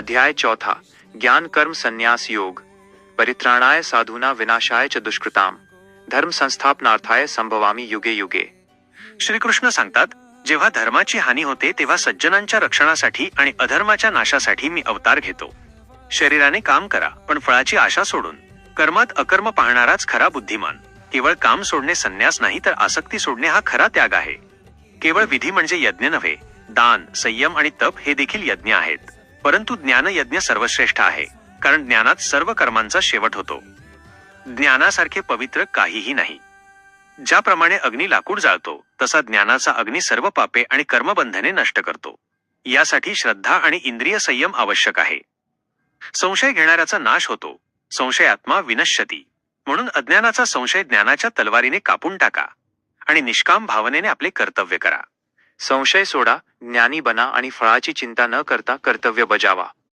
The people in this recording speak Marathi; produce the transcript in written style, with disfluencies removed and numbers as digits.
अध्याय चौथा, ज्ञान कर्म संन्यास योग। परित्राणाय साधूना विनाशाय च दुष्कृताम, धर्म संस्थापनार्थाय संभवामी युगे युगे। श्रीकृष्ण सांगतात, जेव्हा धर्माची हानी होते तेव्हा सज्जनांच्या रक्षणासाठी आणि अधर्माच्या नाशासाठी मी अवतार घेतो। शरीराने काम करा, पण फळाची आशा सोडून। कर्मात अकर्म पाहणाराच खरा बुद्धिमान। केवळ काम सोडणे संन्यास नाही, तर आसक्ती सोडणे हा खरा त्याग आहे। केवळ विधी म्हणजे यज्ञ नव्हे, दान, संयम आणि तप हे देखील यज्ञ आहेत। परंतु ज्ञान यज्ञ सर्वश्रेष्ठ आहे, कारण ज्ञानात सर्व कर्मांचा शेवट होतो। ज्ञानासारखे पवित्र काहीही नाही। ज्याप्रमाणे अग्नी लाकूड जाळतो, तसा ज्ञानाचा अग्नी सर्व पापे आणि कर्मबंधने नष्ट करतो। यासाठी श्रद्धा आणि इंद्रिय संयम आवश्यक आहे। संशय घेणाऱ्याचा नाश होतो, संशयात्मा विनश्यती। म्हणून अज्ञानाचा संशय ज्ञानाच्या तलवारीने कापून टाका आणि निष्काम भावनेने आपले कर्तव्य करा। संशय सोडा, ज्ञानी बना आणि फळाची चिंता न करता कर्तव्य बजावा।